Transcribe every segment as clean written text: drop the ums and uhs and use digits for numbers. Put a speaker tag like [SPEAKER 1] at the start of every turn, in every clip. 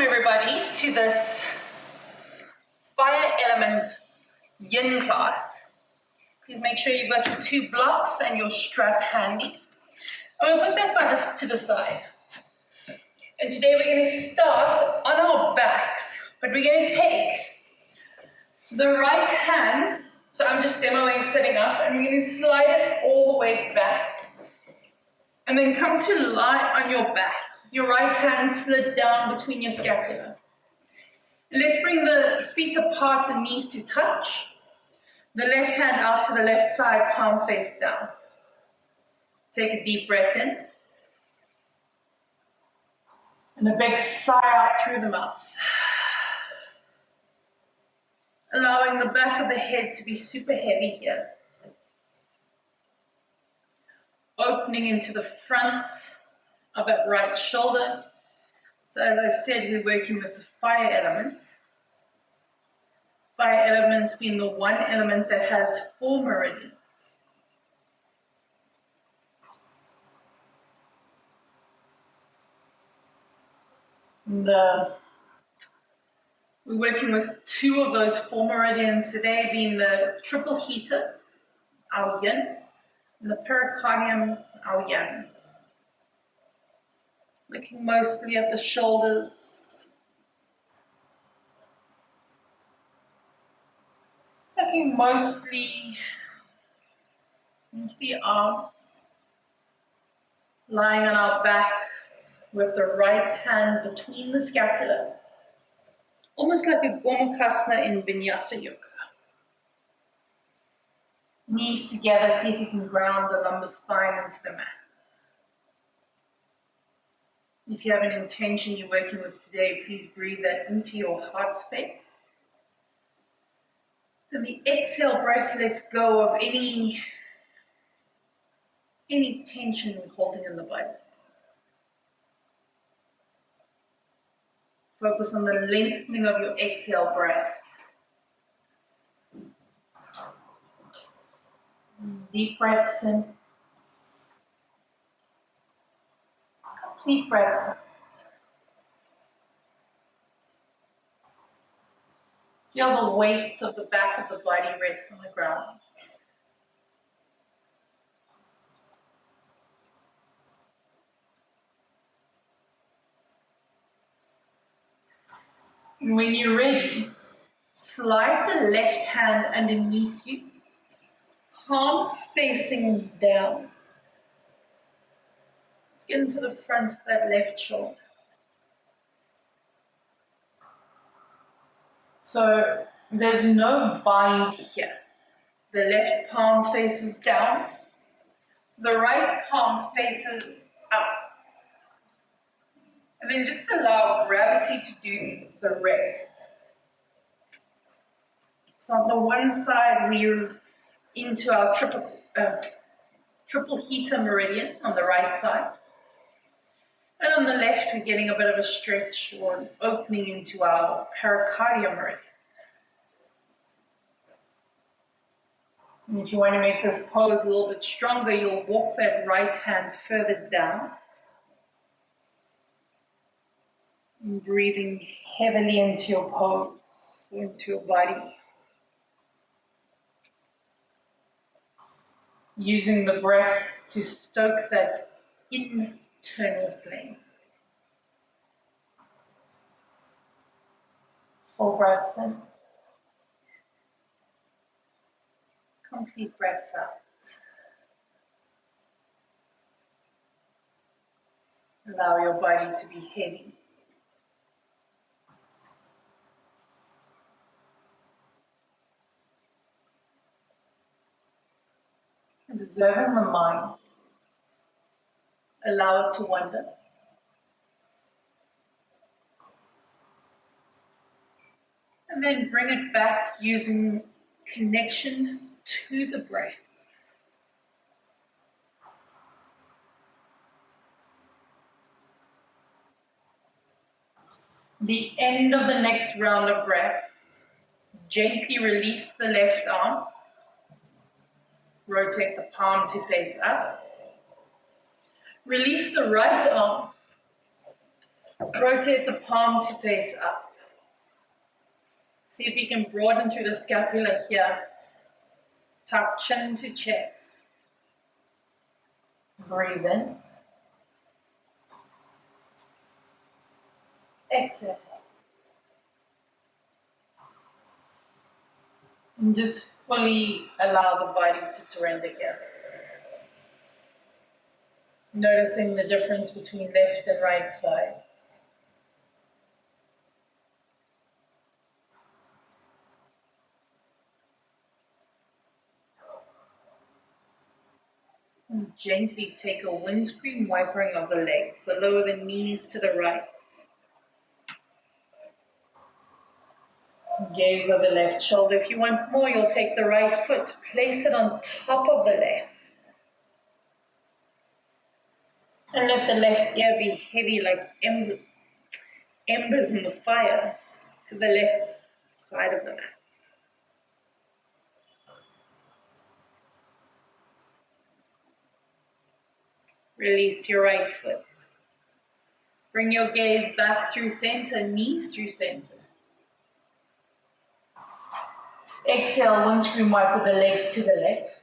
[SPEAKER 1] everybody to this fire element yin class. Please make sure you've got your 2 blocks and your strap handy. I'm going to put that by to the side. And today we're going to start on our backs, but we're going to take the right hand, so I'm just demoing sitting up, and we're going to slide it all the way back. And then come to lie on your back. Your right hand slid down between your scapula. Let's bring the feet apart, the knees to touch. The left hand out to the left side, palm face down. Take a deep breath in. And a big sigh out through the mouth. Allowing the back of the head to be super heavy here. Opening into the front of that right shoulder. So as I said, we're working with the fire element. Fire element being the one element that has 4 meridians. We're working with 2 of those 4 meridians today, being the triple heater, our yin, and the pericardium, our yang. Looking mostly at the shoulders. Looking mostly into the arms. Lying on our back with the right hand between the scapula. Almost like a gomakasana in Vinyasa Yoga. Knees together, see if you can ground the lumbar spine into the mat. If you have an intention you're working with today, please breathe that into your heart space. And the exhale breath lets go of any tension holding in the body. Focus on the lengthening of your exhale breath. Deep breaths in. Complete breaths out. Feel the weight of the back of the body rest on the ground. And when you're ready, slide the left hand underneath you, palm facing down. Let's get into the front of that left shoulder. So there's no bind here. The left palm faces down, the right palm faces up. And then just allow gravity to do the rest. So on the one side, we're into our triple heater meridian on the right side. And on the left, we're getting a bit of a stretch or an opening into our pericardium meridian. And if you want to make this pose a little bit stronger, you'll walk that right hand further down. And breathing heavily into your pose, into your body. Using the breath to stoke that internal flame. Full breaths in. Complete breaths out. Allow your body to be heavy. Observing the mind. Allow it to wander. And then bring it back using connection to the breath. The end of the next round of breath, gently release the left arm. Rotate the palm to face up. Release the right arm. Rotate the palm to face up. See if you can broaden through the scapula here. Tuck chin to chest. Breathe in. Exhale. And just fully allow the body to surrender here. Noticing the difference between left and right side. And gently take a windscreen wipering of the legs. So lower the knees to the right. Gaze over the left shoulder. If you want more, you'll take the right foot, place it on top of the left. And let the left ear be heavy like embers in the fire to the left side of the mat. Release your right foot. Bring your gaze back through center, knees through center. Exhale, windscreen wipe with the legs to the left.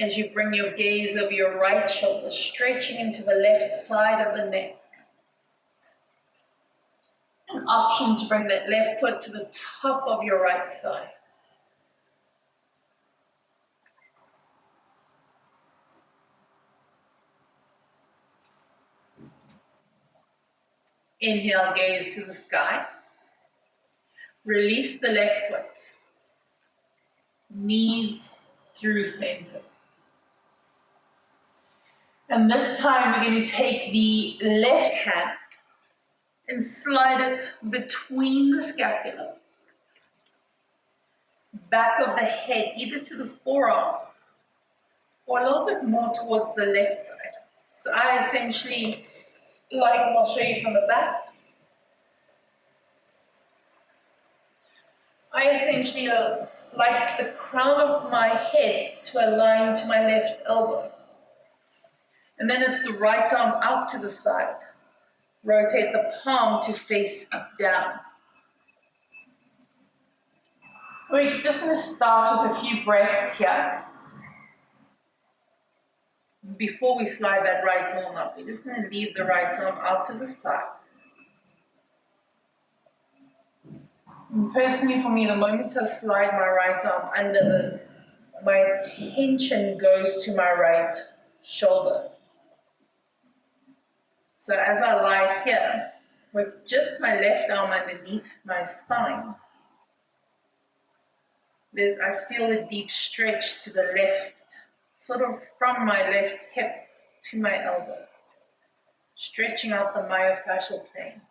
[SPEAKER 1] As you bring your gaze over your right shoulder, stretching into the left side of the neck. An option to bring that left foot to the top of your right thigh. Inhale, gaze to the sky. Release the left foot. Knees through center. And this time we're going to take the left hand and slide it between the scapula, back of the head, either to the forearm or a little bit more towards the left side. So I essentially, like, and I'll show you from the back, I essentially like the crown of my head to align to my left elbow. And then it's the right arm out to the side. Rotate the palm to face down. We're just going to start with a few breaths here. Before we slide that right arm up, we're just going to leave the right arm out to the side. And personally, for me, the moment I slide my right arm under, my attention goes to my right shoulder. So as I lie here, with just my left arm underneath my spine, I feel a deep stretch to the left, sort of from my left hip to my elbow, stretching out the myofascial plane.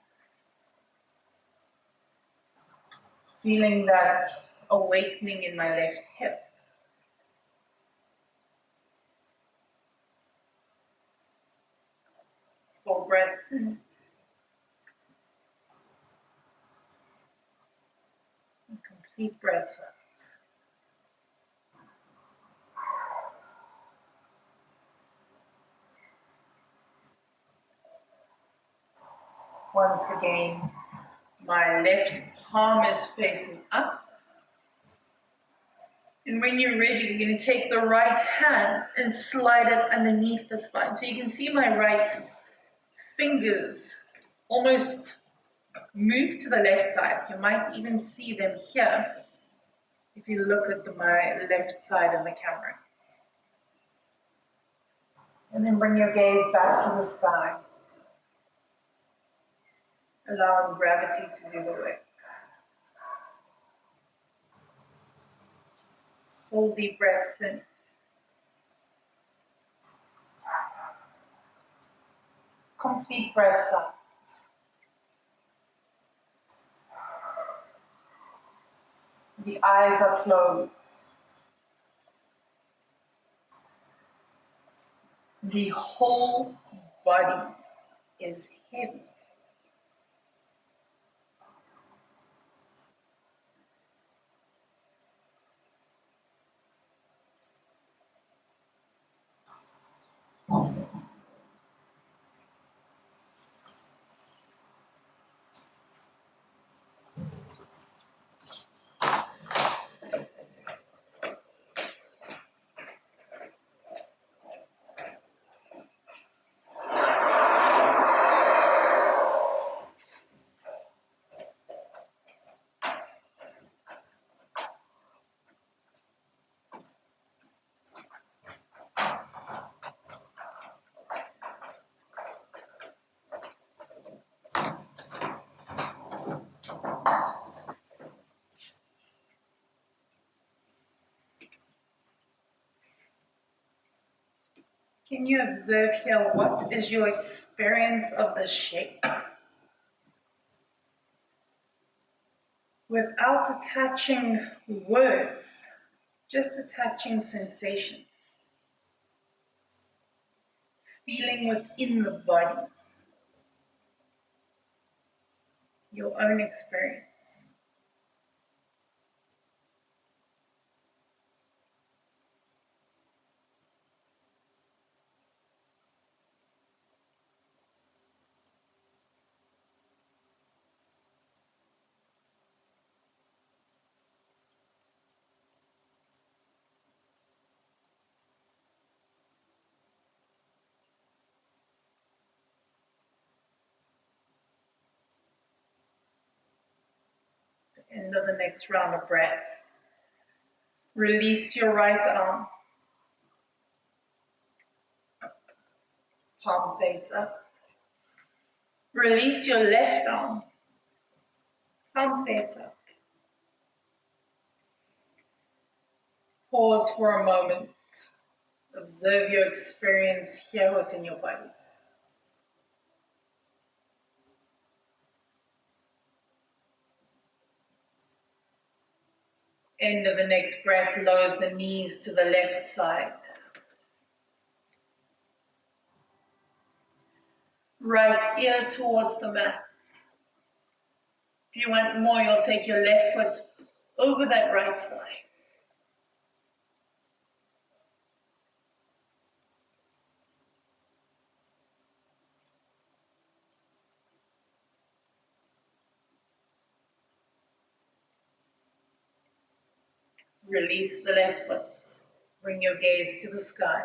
[SPEAKER 1] Feeling that awakening in my left hip. Full breaths in. And complete breaths out. Once again, my left palm is facing up. And when you're ready, we're going to take the right hand and slide it underneath the spine. So you can see my right fingers almost move to the left side. You might even see them here if you look at my left side of the camera. And then bring your gaze back to the sky, allowing gravity to do the work. Full deep breaths in. Complete breaths out. The eyes are closed. The whole body is heavy. Can you observe here what is your experience of the shape? Without attaching words, just attaching sensation. Feeling within the body, your own experience. End of the next round of breath. Release your right arm. Palm face up. Release your left arm. Palm face up. Pause for a moment. Observe your experience here within your body. End of the next breath, lowers the knees to the left side. Right ear towards the mat. If you want more, you'll take your left foot over that right thigh. Release the left foot. Bring your gaze to the sky.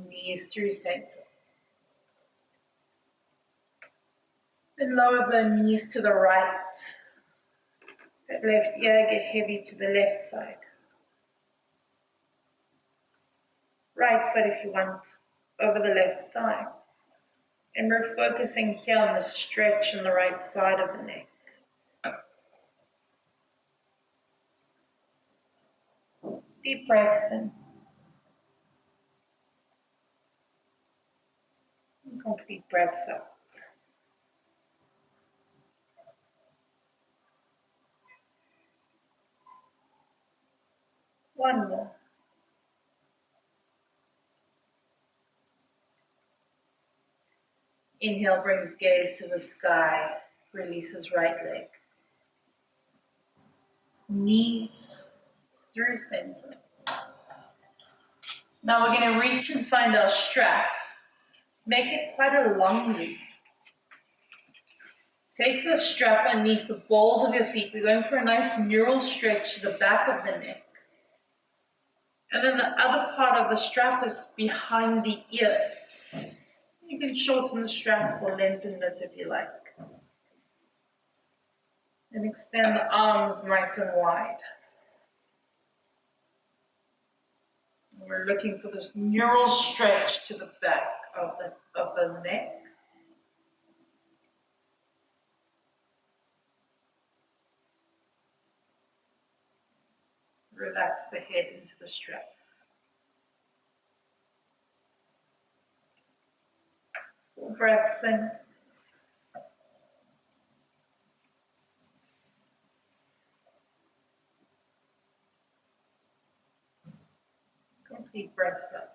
[SPEAKER 1] Knees through center. And lower the knees to the right. That left ear get heavy to the left side. Right foot if you want, over the left thigh. And we're focusing here on the stretch on the right side of the neck. Deep breaths in. And complete breaths out. One more. Inhale, brings gaze to the sky, releases right leg. Knees through center. Now we're going to reach and find our strap. Make it quite a long loop. Take the strap underneath the balls of your feet. We're going for a nice neural stretch to the back of the neck. And then the other part of the strap is behind the ears. You can shorten the strap or lengthen it if you like. And extend the arms nice and wide. And we're looking for this neural stretch to the back of the neck. Relax the head into the strap. Full breaths in. Complete breaths out.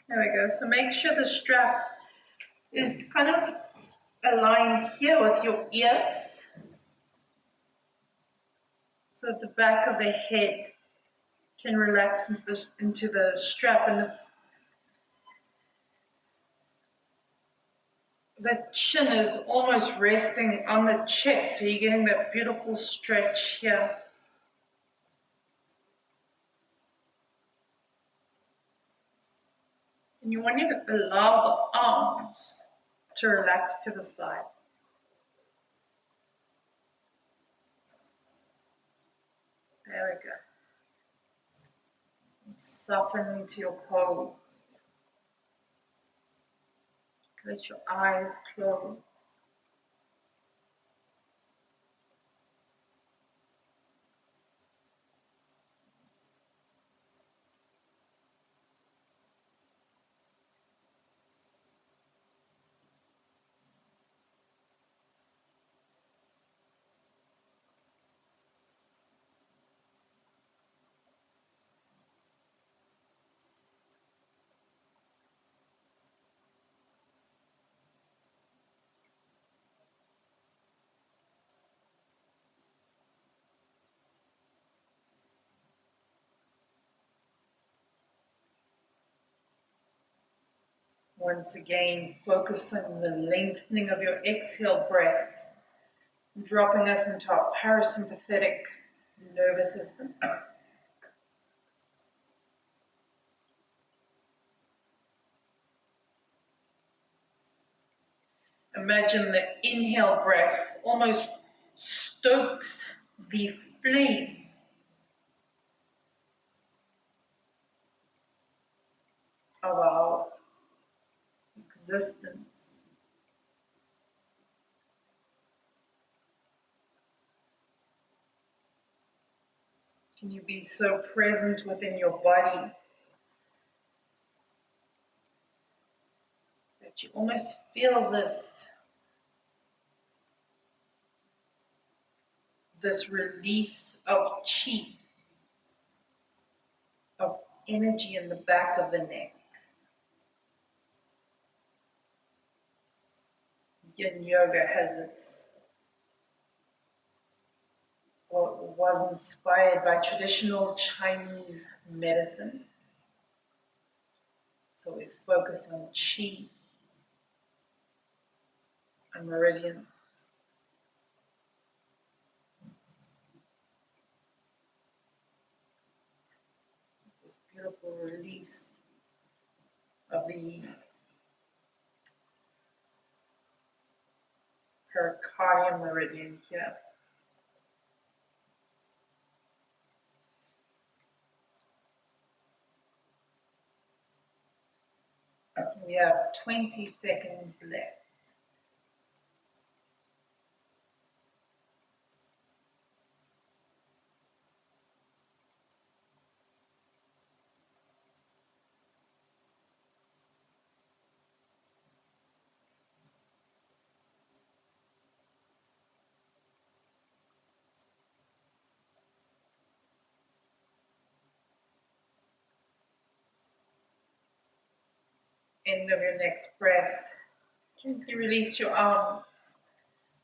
[SPEAKER 1] There we go. So make sure the strap is kind of aligned here with your ears. So that the back of the head can relax into the strap, and the chin is almost resting on the chest, so you're getting that beautiful stretch here. And you want to allow the arms to relax to the side. There we go. Soften into your pose. Let your eyes close. Once again, focus on the lengthening of your exhale breath, dropping us into our parasympathetic nervous system. Imagine the inhale breath almost stokes the flame of our existence. Can you be so present within your body that you almost feel this release of chi, of energy in the back of the neck? Yin yoga was inspired by traditional Chinese medicine. So we focus on chi and meridians. This beautiful release of the pericardium meridian here. We have 20 seconds left. End of your next breath, gently release your arms.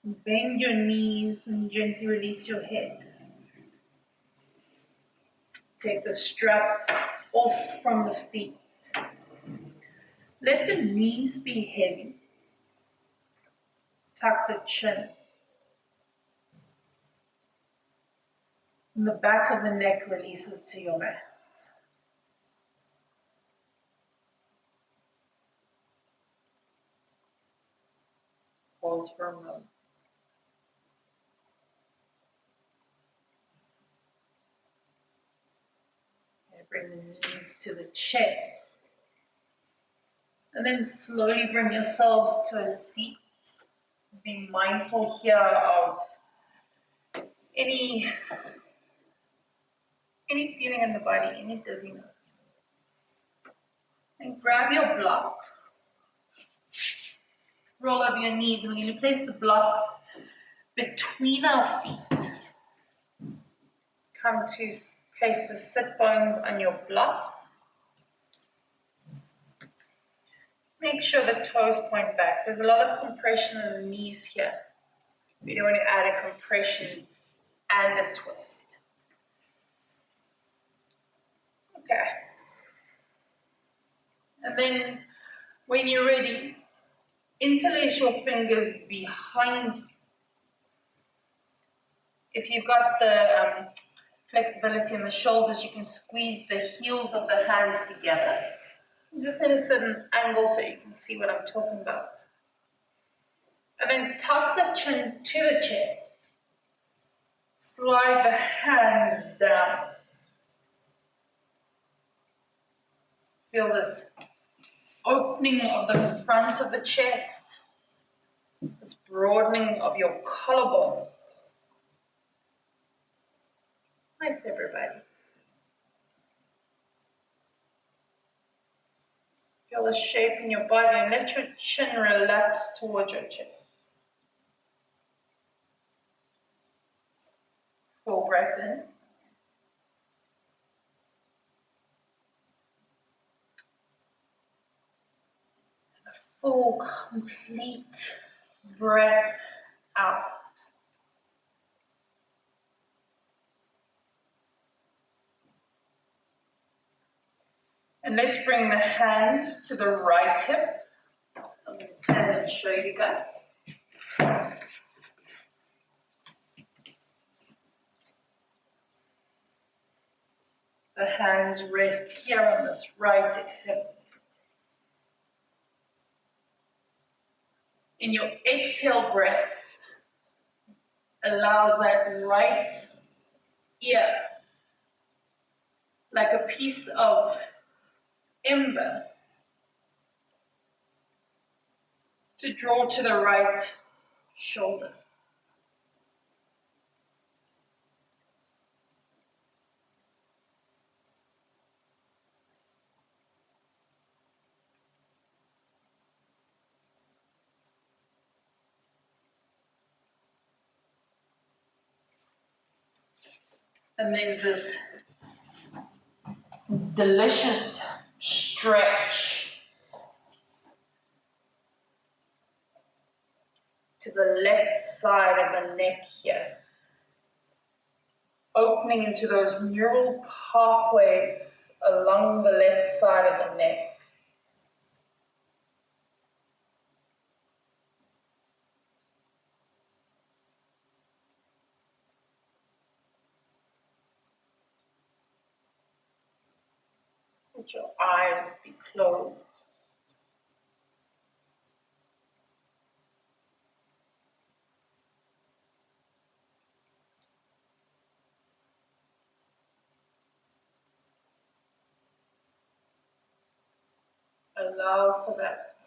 [SPEAKER 1] Bend your knees and gently release your head. Take the strap off from the feet. Let the knees be heavy. Tuck the chin. And the back of the neck releases to your mat. Pause for a moment. And bring the knees to the chest. And then slowly bring yourselves to a seat. Be mindful here of any feeling in the body, any dizziness. And grab your block. Roll over your knees, and we're going to place the block between our feet. Come to place the sit bones on your block. Make sure the toes point back. There's a lot of compression in the knees here. We don't want to add a compression and a twist. Okay. And then when you're ready, interlace your fingers behind you. If you've got the flexibility in the shoulders, you can squeeze the heels of the hands together. I'm just going to set an angle so you can see what I'm talking about. And then tuck the chin to the chest. Slide the hands down. Feel this opening of the front of the chest, this broadening of your collarbone. Nice, everybody. Feel the shape in your body and let your chin relax towards your chest. Full breath in. Full, complete breath out. And let's bring the hands to the right hip. I'm going to turn and show you guys. The hands rest here on this right hip. In your exhale breath, allows that right ear, like a piece of ember, to draw to the right shoulder. And there's this delicious stretch to the left side of the neck here, opening into those neural pathways along the left side of the neck. Let your eyes be closed. Allow for that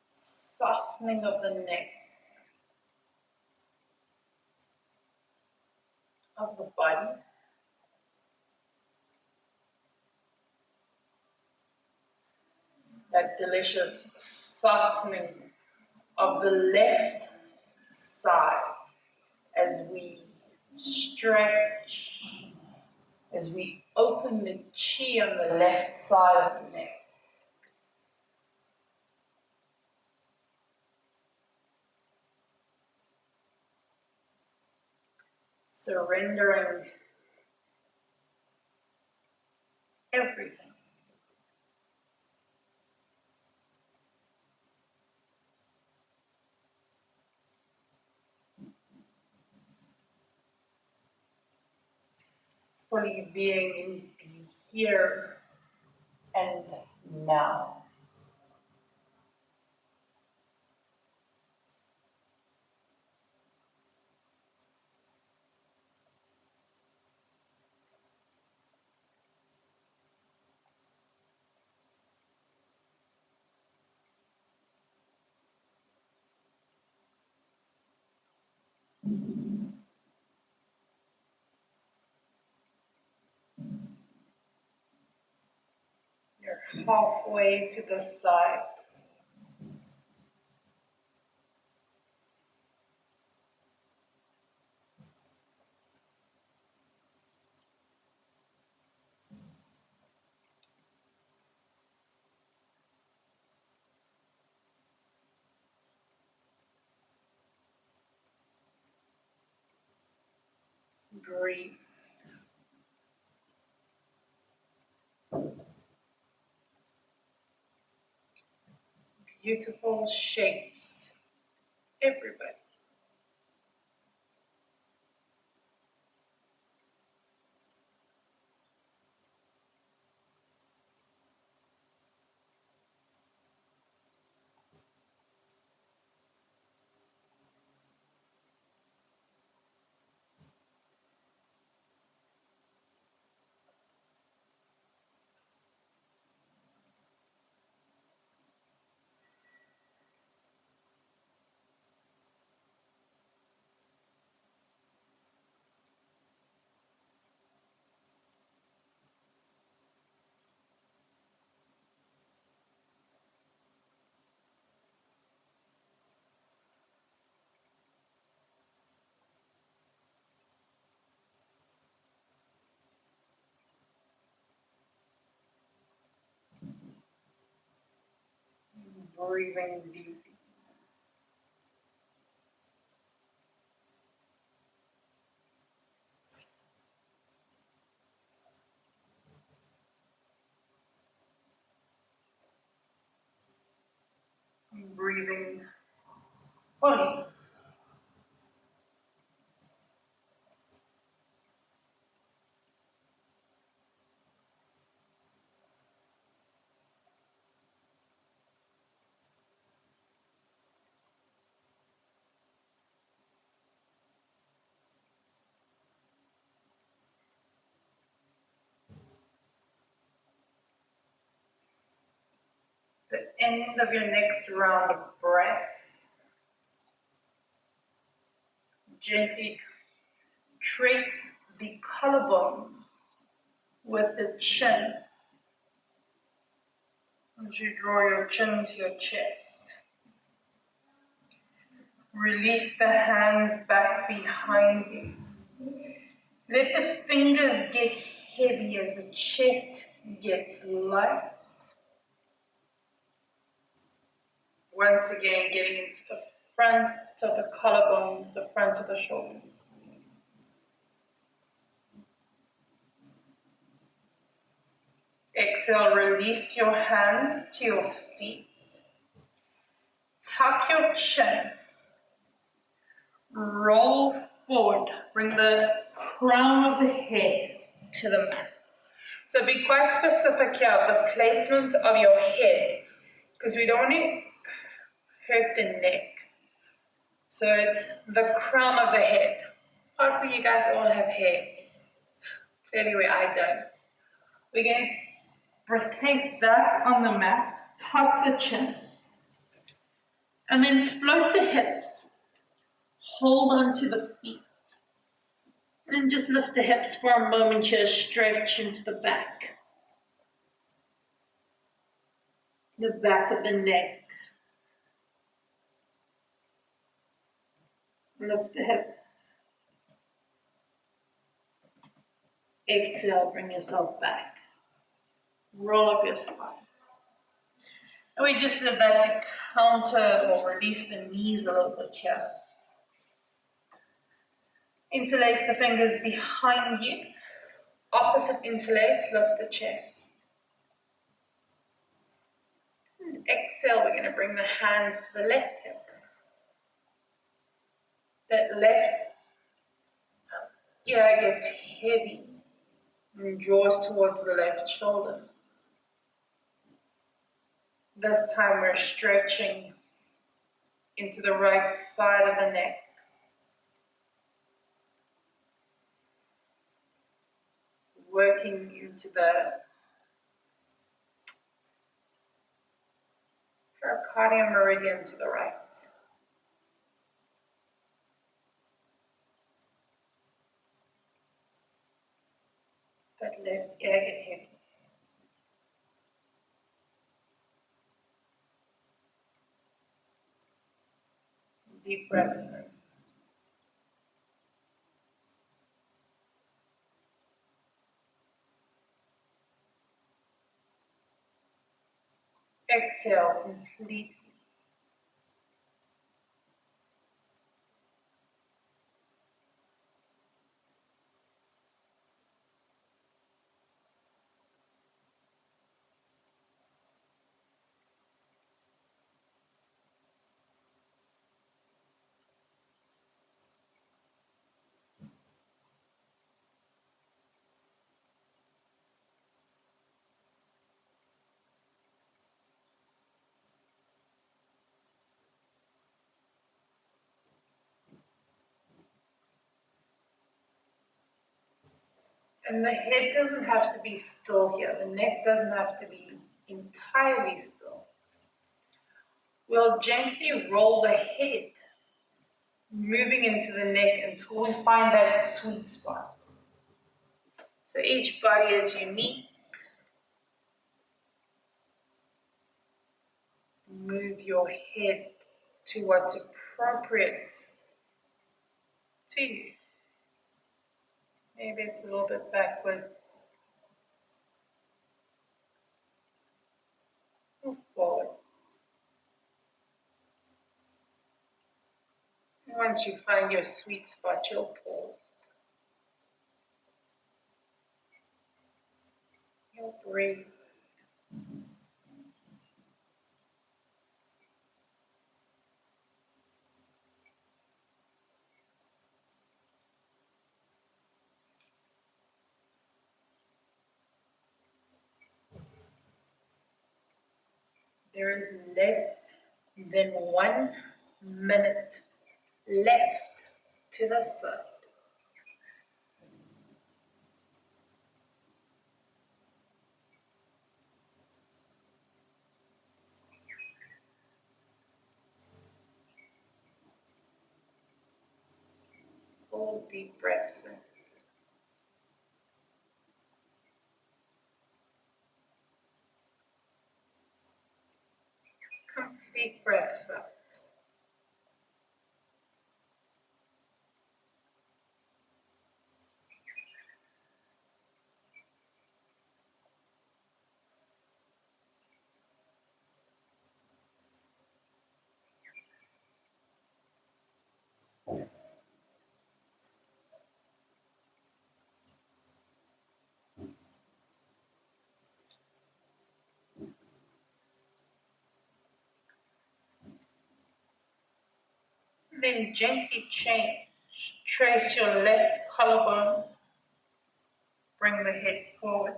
[SPEAKER 1] softening of the neck, of the body. That delicious softening of the left side as we stretch, as we open the chi on the left side of the neck. Surrendering everything. Fully being in the here and now. You're halfway to the side. Breathe. Beautiful shapes, everybody. breathing deeply. Breathing fully. The end of your next round of breath, gently trace the collarbone with the chin as you draw your chin to your chest. Release the hands back behind you. Let the fingers get heavy as the chest gets light. Once again, getting into the front of the collarbone, the front of the shoulder. Exhale, release your hands to your feet. Tuck your chin. Roll forward. Bring the crown of the head to the mat. So be quite specific here of the placement of your head, because we don't want to hurt the neck. So it's the crown of the head. Hopefully you guys all have hair. Clearly I don't. We're going to place that on the mat, tuck the chin, and then float the hips. Hold on to the feet. And just lift the hips for a moment here, stretch into the back. The back of the neck. Lift the hips. Exhale, bring yourself back. Roll up your spine. And we just did that to counter or release the knees a little bit here. Interlace the fingers behind you. Opposite interlace, lift the chest. And exhale, we're going to bring the hands to the left hip. That left ear gets heavy and draws towards the left shoulder. This time we're stretching into the right side of the neck. Working into the pericardium meridian to the right. That left ear get heavy. Deep breaths in. Exhale completely. And the head doesn't have to be still here. The neck doesn't have to be entirely still. We'll gently roll the head, moving into the neck until we find that sweet spot. So each body is unique. Move your head to what's appropriate to you. Maybe it's a little bit backwards or forwards. Once you find your sweet spot, you'll pause. You'll breathe. There is less than 1 minute left to the side. Full deep breaths in. Complete breaths out. Then gently change. Trace your left collarbone. Bring the head forward.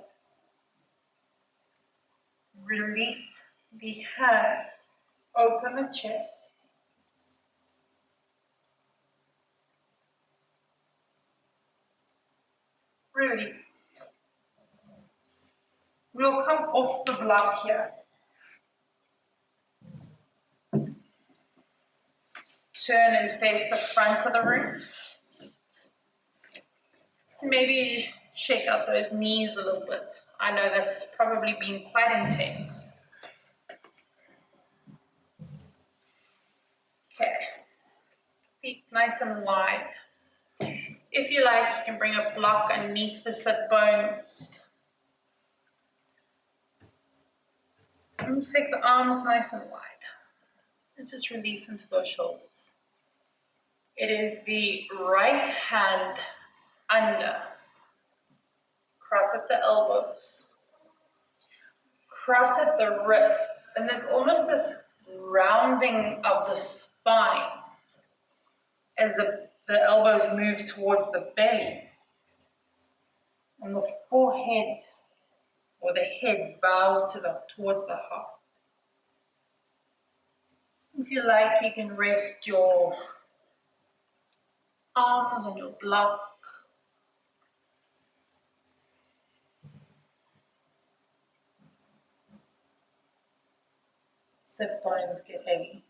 [SPEAKER 1] Release the hands. Open the chest. Release. We'll come off the block here. Turn and face the front of the room. Maybe shake out those knees a little bit. I know that's probably been quite intense. Okay. Feet nice and wide. If you like, you can bring a block underneath the sit bones. And take the arms nice and wide. And just release into those shoulders. It is the right hand under. Cross at the elbows. Cross at the wrist. And there's almost this rounding of the spine as the elbows move towards the belly. And the forehead or the head bows towards the heart. If you like, you can rest your arms on your block. Sit bones get heavy.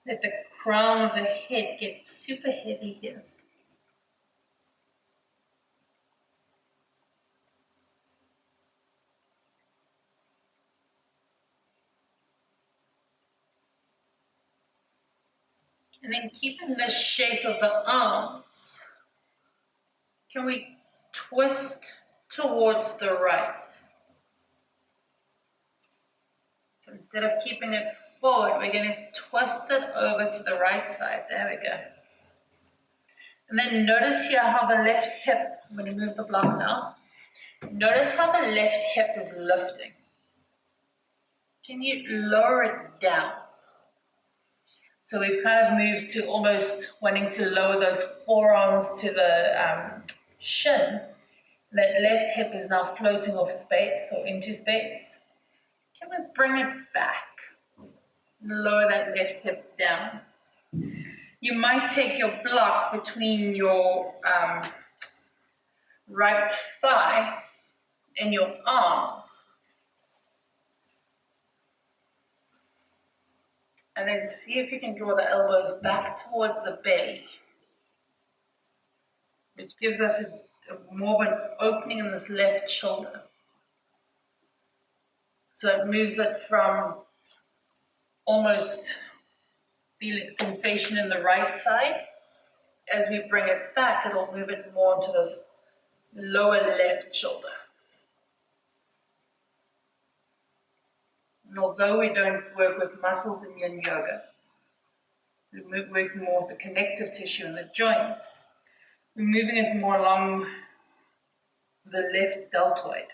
[SPEAKER 1] Let the crown of the head get super heavy here. And then keeping the shape of the arms, can we twist towards the right? So instead of keeping it forward, we're going to twist it over to the right side. There we go. And then notice here how the left hip, I'm going to move the block now. Notice how the left hip is lifting. Can you lower it down? So we've kind of moved to almost wanting to lower those forearms to the shin. That left hip is now floating off space or into space. Can we bring it back? Lower that left hip down. You might take your block between your right thigh and your arms. And then see if you can draw the elbows back towards the belly, which gives us more of an opening in this left shoulder. So it moves it from almost feeling sensation in the right side. As we bring it back, it'll move it more into this lower left shoulder. And although we don't work with muscles in yin yoga, we work more with the connective tissue and the joints. We're moving it more along the left deltoid.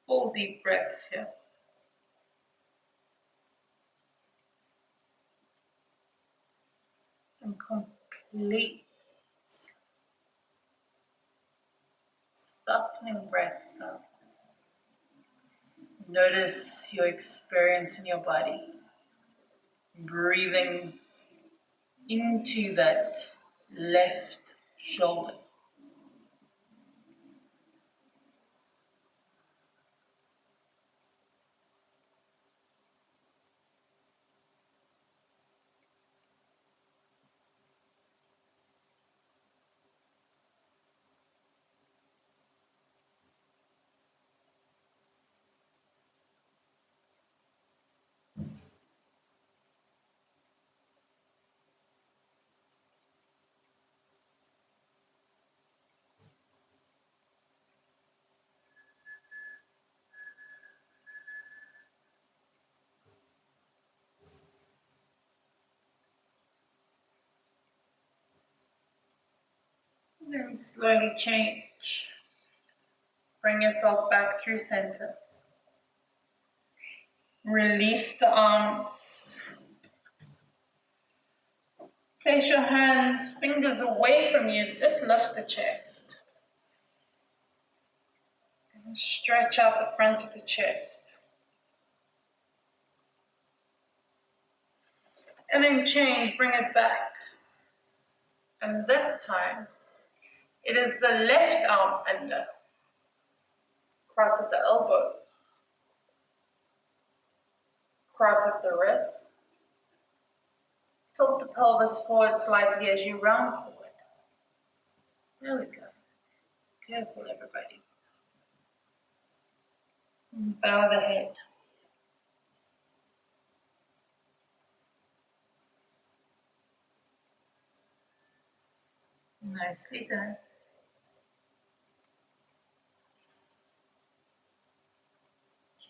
[SPEAKER 1] Full deep breaths here. And complete softening breaths out. Notice your experience in your body. Breathing into that left shoulder. Then slowly change. Bring yourself back through center. Release the arms. Place your hands, fingers away from you. Just lift the chest. And stretch out the front of the chest. And then change, bring it back. And this time, it is the left arm under. Cross at the elbows. Cross at the wrists. Tilt the pelvis forward slightly as you round forward. There we go. Careful, everybody. And bow the head. Nicely done.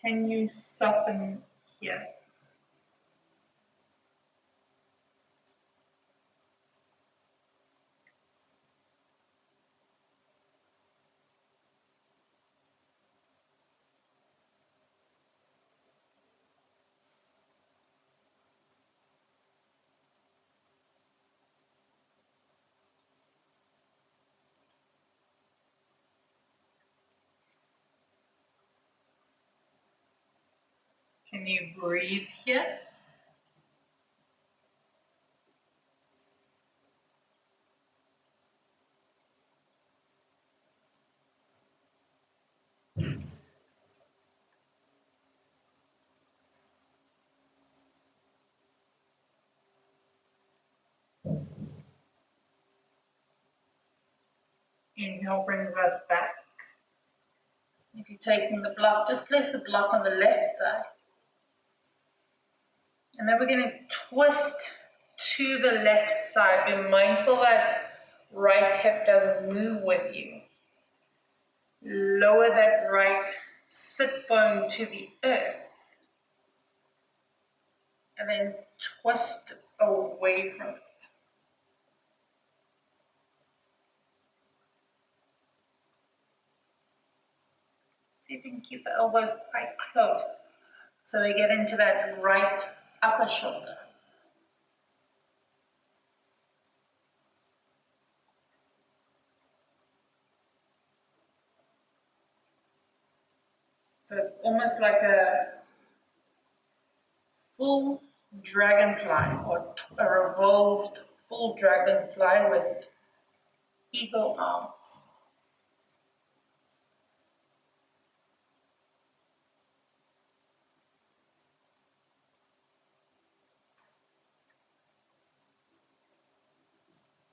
[SPEAKER 1] Can you soften here? Can you breathe here? Inhale brings us back. If you're taking the block, just place the block on the left thigh. And then we're going to twist to the left side. Be mindful that right hip doesn't move with you. Lower that right sit bone to the earth. And then twist away from it. See if you can keep the elbows quite close so we get into that right upper shoulder. So it's almost like a full dragonfly or a revolved full dragonfly with eagle arms.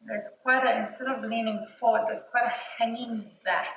[SPEAKER 1] There's quite a, instead of leaning forward, there's quite a hanging back.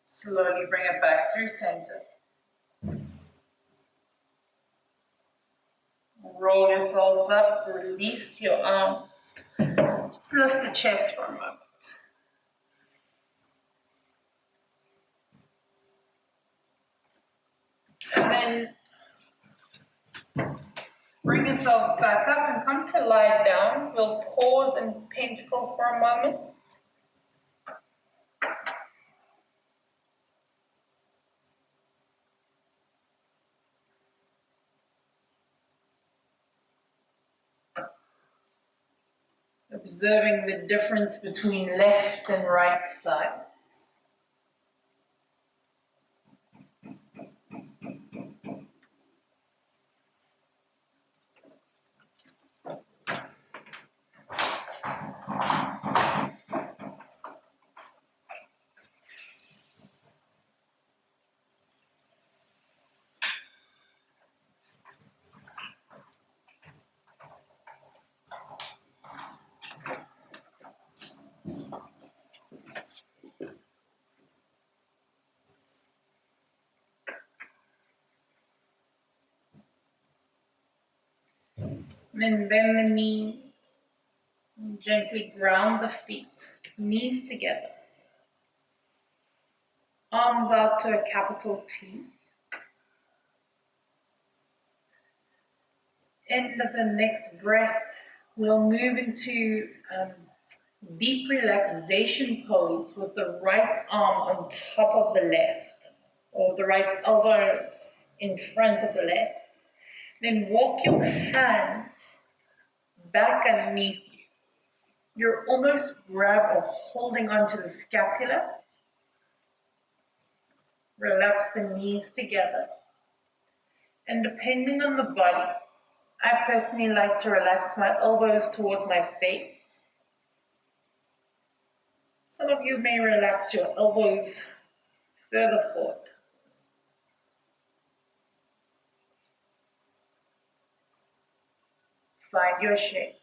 [SPEAKER 1] Slowly bring it back through center. Roll yourselves up, release your arms. Just lift the chest for a moment. And then bring yourselves back up and come to lie down. We'll pause and pentacle for a moment. Observing the difference between left and right side. Then bend the knees, gently ground the feet, knees together, arms out to a capital T. End of the next breath, we'll move into deep relaxation pose with the right arm on top of the left, or the right elbow in front of the left. Then walk your hands back underneath you. You're almost grab or holding onto the scapula. Relax the knees together. And depending on the body, I personally like to relax my elbows towards my face. Some of you may relax your elbows further forward. Find your shape.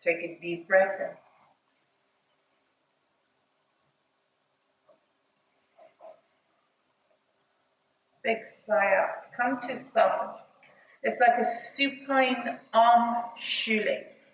[SPEAKER 1] Take a deep breath in. Big sigh out. Come to soften. It's like a supine arm shoelace.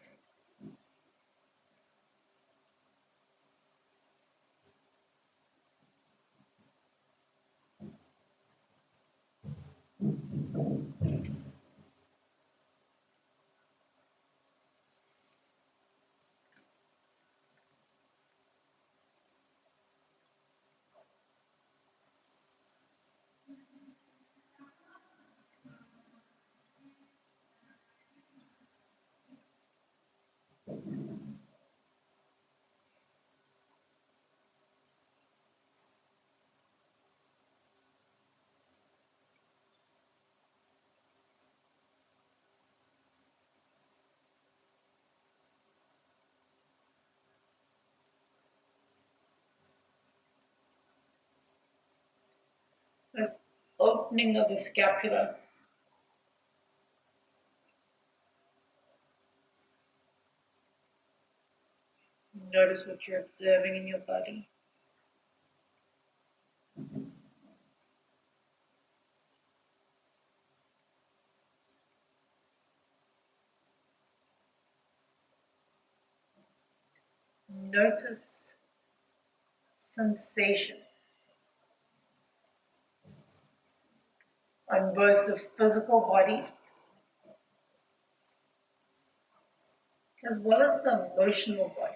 [SPEAKER 1] This opening of the scapula. Notice what you're observing in your body. Notice sensation on both the physical body as well as the emotional body.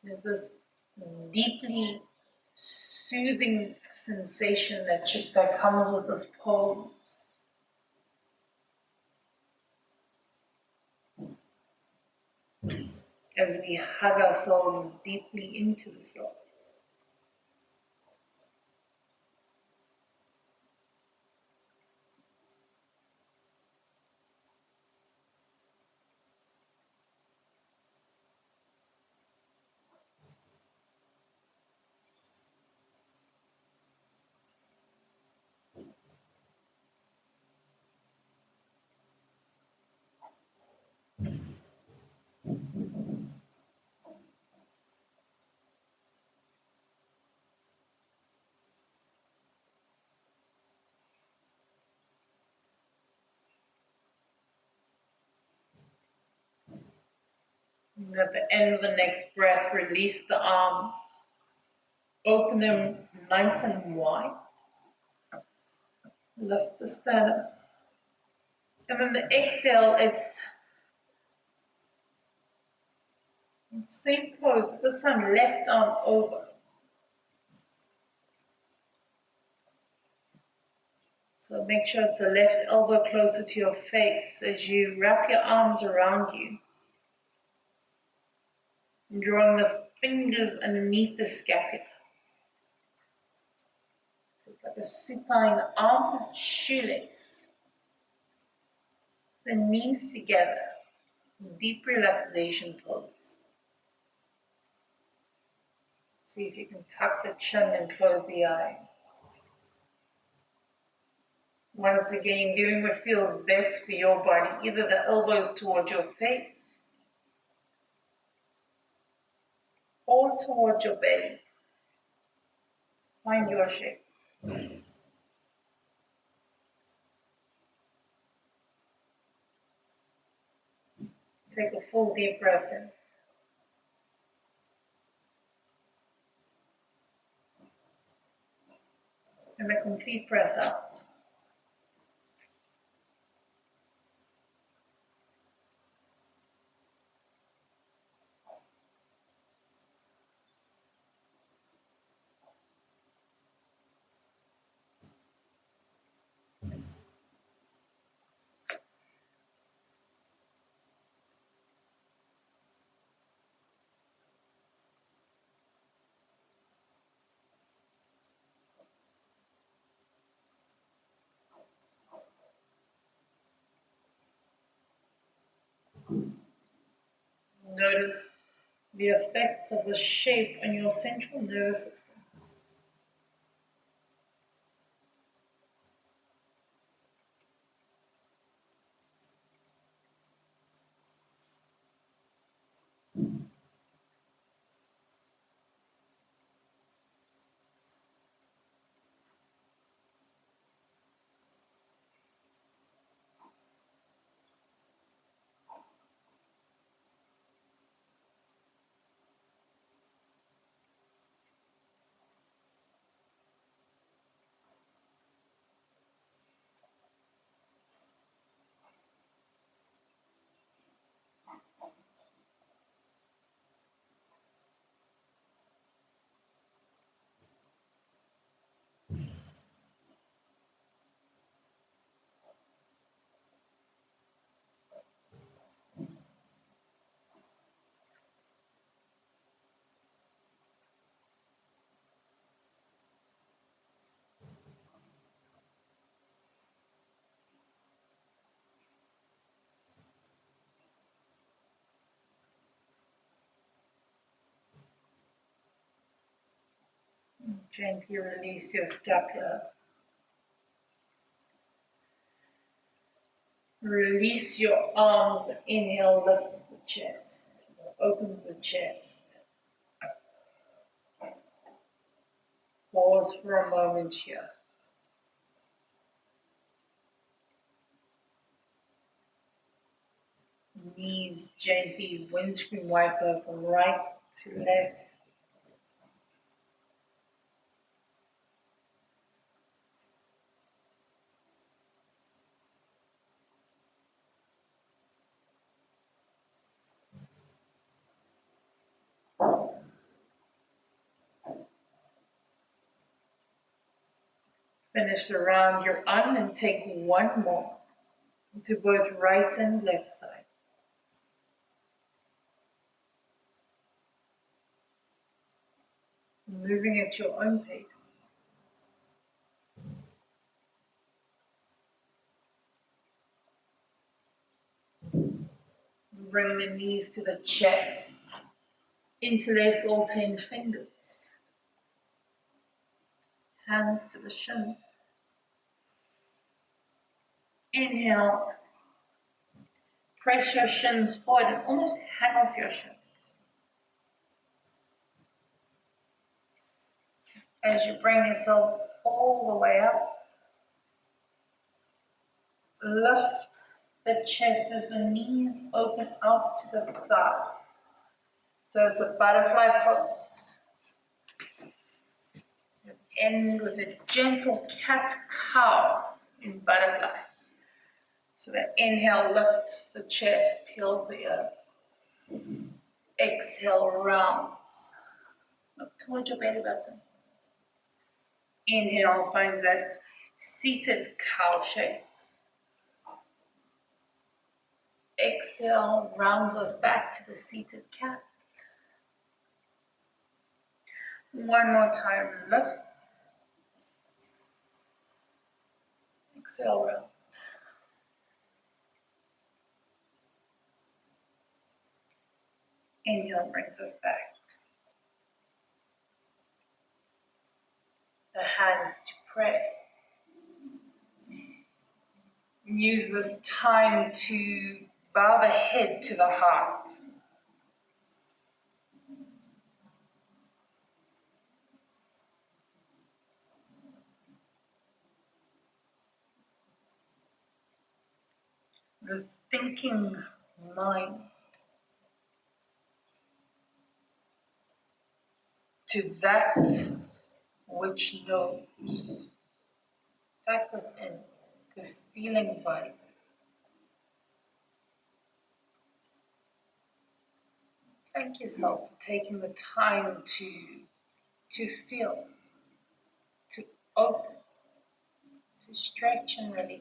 [SPEAKER 1] There's this deeply soothing sensation that comes with this pose. As we hug ourselves deeply into the self. And at the end of the next breath, release the arms. Open them nice and wide. Lift the sternum. And then the exhale, it's same pose, but this time left arm over. So make sure it's the left elbow closer to your face as you wrap your arms around you. And drawing the fingers underneath the scapula. So it's like a supine arm shoelace. The knees together. Deep relaxation pose. See if you can tuck the chin and close the eyes. Once again, doing what feels best for your body, either the elbows towards your face or towards your belly. Find your shape. Take a full deep breath in. And a complete breath out. Notice the effect of the shape on your central nervous system. Gently release your scapula. Release your arms. The inhale lifts the chest. opens the chest. Pause for a moment here. Knees gently windscreen wiper from right to left. Finish the round you're on and take one more to both right and left side. Moving at your own pace. Bring the knees to the chest. Interlace all 10 fingers. Hands to the shin. Inhale. Press your shins forward and almost hang off your shins. As you bring yourselves all the way up, lift the chest as the knees open out to the sides. So it's a butterfly pose. End with a gentle cat-cow in butterfly. So that inhale lifts the chest, peels the earth. Exhale, rounds. Look towards your belly button. Inhale finds that seated cow shape. Exhale rounds us back to the seated cat. One more time, lift. Exhale, round. Inhale brings us back. The hands to pray. Use this time to bow the head to the heart. The thinking mind to that which knows, that within, the feeling body. Thank yourself for taking the time to feel, to open, to stretch and release.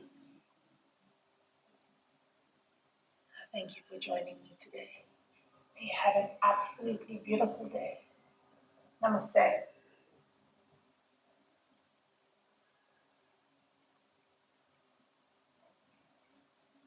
[SPEAKER 1] Thank you for joining me today. May you have an absolutely beautiful day. Namaste.